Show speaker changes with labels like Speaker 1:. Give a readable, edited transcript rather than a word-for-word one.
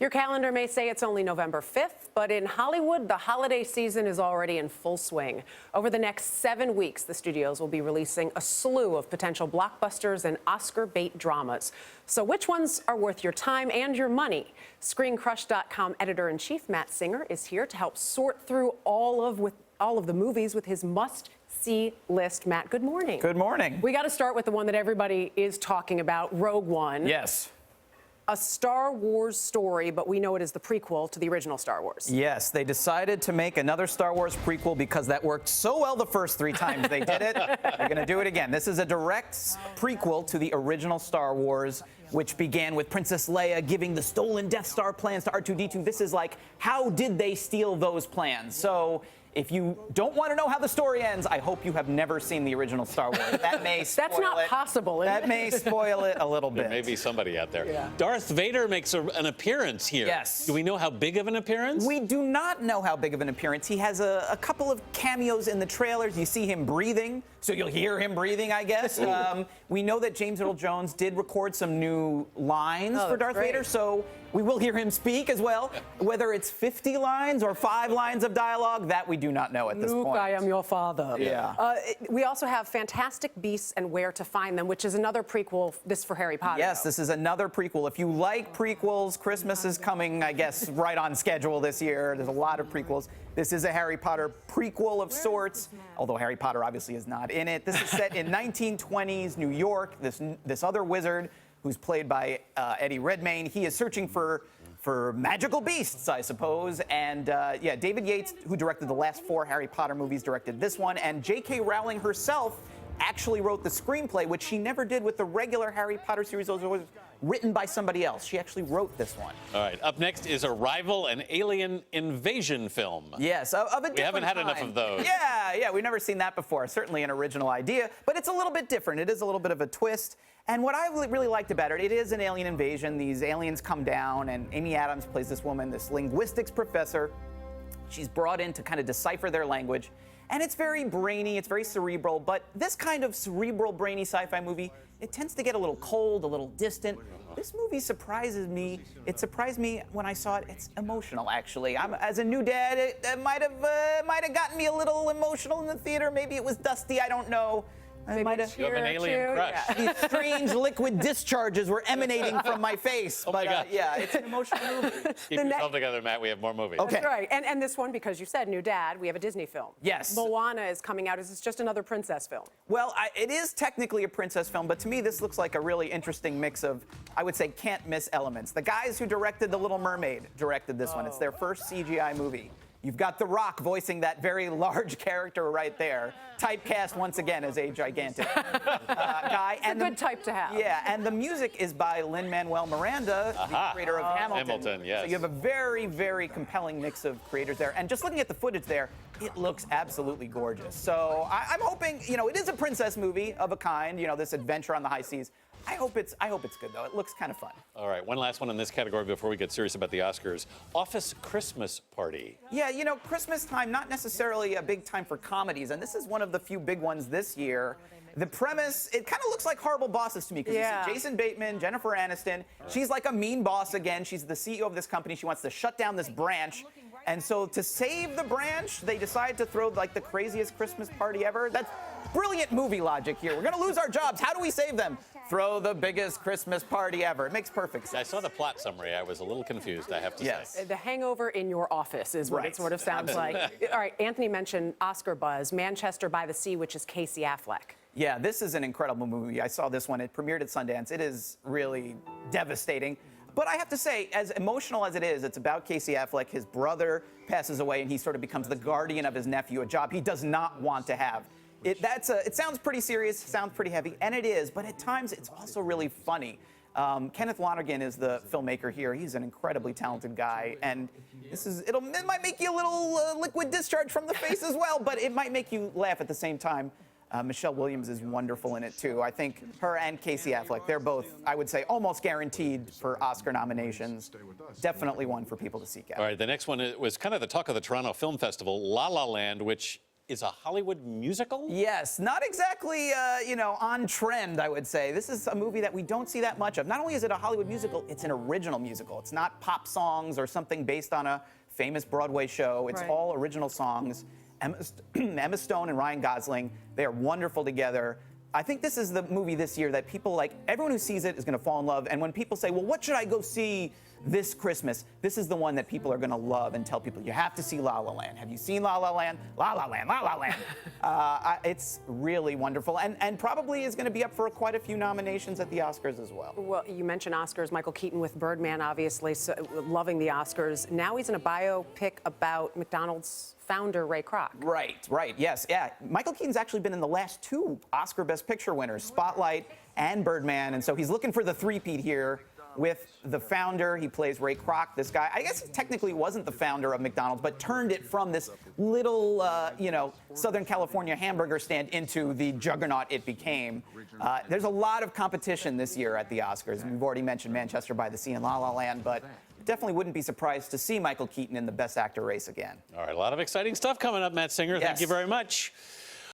Speaker 1: Your calendar may say it's only November 5th, but in Hollywood, the holiday season is already in full swing. Over the next 7 weeks, the studios will be releasing a slew of potential blockbusters and Oscar bait dramas. So which ones are worth your time and your money? ScreenCrush.com editor-in-chief Matt Singer is here to help sort through all of the movies with his must-see list. Matt, good morning.
Speaker 2: Good morning.
Speaker 1: We got to start with the one that everybody is talking about, Rogue One.
Speaker 2: Yes.
Speaker 1: A Star Wars story, but we know it is the prequel to the original Star Wars.
Speaker 2: Yes, they decided to make another Star Wars prequel because that worked so well the first 3 times they did it. They're going to do it again. This is a direct prequel to the original Star Wars, which began with Princess Leia giving the stolen Death Star plans to R2-D2. This is like, how did they steal those plans? So if you don't want to know how the story ends, I hope you have never seen the original Star Wars. That may spoil it.
Speaker 1: That's not possible, is it?
Speaker 2: That may spoil it a little bit.
Speaker 3: There may be somebody out there.
Speaker 1: Yeah.
Speaker 3: Darth Vader makes an appearance here.
Speaker 2: Yes.
Speaker 3: Do we know how big of an appearance?
Speaker 2: We do not know how big of an appearance. He has a couple of cameos in the trailers. You see him breathing, so you'll hear him breathing, I guess. We know that James Earl Jones did record some new lines for Darth Vader, so we will hear him speak as well. Whether it's 50 lines or 5 lines of dialogue, that we do not know at this point.
Speaker 1: Luke, I am your father.
Speaker 2: Yeah.
Speaker 1: We also have Fantastic Beasts and Where to Find Them, which is another prequel, this for Harry Potter.
Speaker 2: Yes, this is another prequel. If you like prequels, Christmas is coming, I guess, right on schedule this year. There's a lot of prequels. This is a Harry Potter prequel of sorts, although Harry Potter obviously is not in it. This is set in 1920s New York. This other wizard, who's played by Eddie Redmayne, he is searching for magical beasts, I suppose. And yeah, David Yates, who directed the last 4 Harry Potter movies, directed this one. And J.K. Rowling herself actually wrote the screenplay, which she never did with the regular Harry Potter series. Those were written by somebody else. She actually wrote this one.
Speaker 3: All right, up next is Arrival, an alien invasion film.
Speaker 2: Yes, of a different
Speaker 3: We haven't had
Speaker 2: kind.
Speaker 3: enough of those.
Speaker 2: Yeah, we've never seen that before. Certainly an original idea, but it's a little bit different. It is a little bit of a twist. And what I really liked about it, it is an alien invasion. These aliens come down, and Amy Adams plays this woman, this linguistics professor. She's brought in to kind of decipher their language. And it's very brainy, it's very cerebral, but this kind of cerebral, brainy sci-fi movie, it tends to get a little cold, a little distant. This movie surprises me. It surprised me when I saw it. It's emotional, actually. As a new dad, it might have gotten me a little emotional in the theater. Maybe it was dusty, I don't know.
Speaker 3: You have an alien crush.
Speaker 1: Yeah.
Speaker 2: These strange liquid discharges were emanating from my face.
Speaker 3: Oh my God.
Speaker 2: Yeah, it's an emotional movie.
Speaker 3: Keep yourself together, Matt. We have more movies.
Speaker 2: Okay.
Speaker 1: That's right. And this one, because you said new dad, we have a Disney film.
Speaker 2: Yes.
Speaker 1: Moana is coming out. Is this just another princess film?
Speaker 2: Well, it is technically a princess film, but to me, this looks like a really interesting mix of, I would say, can't-miss elements. The guys who directed The Little Mermaid directed this one. It's their first CGI movie. You've got The Rock voicing that very large character right there, typecast once again as a gigantic guy.
Speaker 1: It's a good type to have.
Speaker 2: Yeah, and the music is by Lin-Manuel Miranda, the creator of Hamilton.
Speaker 3: Yes.
Speaker 2: So you have a very, very compelling mix of creators there. And just looking at the footage there, it looks absolutely gorgeous. So I'm hoping, it is a princess movie of a kind, this adventure on the high seas. I hope it's good, though. It looks kind of fun.
Speaker 3: All right, one last one in this category before we get serious about the Oscars. Office Christmas Party.
Speaker 2: Yeah, Christmas time, not necessarily a big time for comedies, and this is one of the few big ones this year. The premise, it kind of looks like Horrible Bosses to me, because you see Jason Bateman, Jennifer Aniston. She's like a mean boss again. She's the CEO of this company. She wants to shut down this branch. And so to save the branch, they decide to throw like the craziest Christmas party ever. That's brilliant movie logic here. We're going to lose our jobs. How do we save them? Throw the biggest Christmas party ever. It makes perfect sense.
Speaker 3: I saw the plot summary. I was a little confused, I have to say.
Speaker 1: The hangover in your office is what it sort of sounds like. All right, Anthony mentioned Oscar buzz, Manchester by the Sea, which is Casey Affleck.
Speaker 2: Yeah, this is an incredible movie. I saw this one. It premiered at Sundance. It is really devastating. But I have to say, as emotional as it is, it's about Casey Affleck. His brother passes away, and he sort of becomes the guardian of his nephew, a job he does not want to have. It sounds pretty serious, sounds pretty heavy, and it is, but at times it's also really funny. Kenneth Lonergan is the filmmaker here. He's an incredibly talented guy, and it might make you a little liquid discharge from the face as well, but it might make you laugh at the same time. Michelle Williams is wonderful in it, too. I think her and Casey Affleck, they're both, I would say, almost guaranteed for Oscar nominations. Definitely one for people to seek out.
Speaker 3: All right, the next one was kind of the talk of the Toronto Film Festival, La La Land, which is a Hollywood musical?
Speaker 2: Yes, not exactly, on trend, I would say. This is a movie that we don't see that much of. Not only is it a Hollywood musical, it's an original musical. It's not pop songs or something based on a famous Broadway show. It's
Speaker 1: Right.
Speaker 2: all original songs. Emma Stone and Ryan Gosling, they are wonderful together. I think this is the movie this year that people like, everyone who sees it is going to fall in love. And when people say, well, what should I go see this Christmas? This is the one that people are going to love and tell people, you have to see La La Land. Have you seen La La Land? La La Land, La La Land. It's really wonderful and probably is going to be up for quite a few nominations at the Oscars as well.
Speaker 1: Well, you mentioned Oscars. Michael Keaton with Birdman, obviously, so, loving the Oscars. Now he's in a biopic about McDonald's founder, Ray Kroc.
Speaker 2: Right, yes, yeah. Michael Keaton's actually been in the last 2 Oscar Best Picture winners, Spotlight and Birdman, and so he's looking for the three-peat here with the founder. He plays Ray Kroc, this guy. I guess he technically wasn't the founder of McDonald's, but turned it from this little, Southern California hamburger stand into the juggernaut it became. There's a lot of competition this year at the Oscars. We've already mentioned Manchester by the Sea and La La Land, but definitely wouldn't be surprised to see Michael Keaton in the Best Actor race again.
Speaker 3: All right, a lot of exciting stuff coming up, Matt Singer.
Speaker 2: Yes.
Speaker 3: Thank you very much.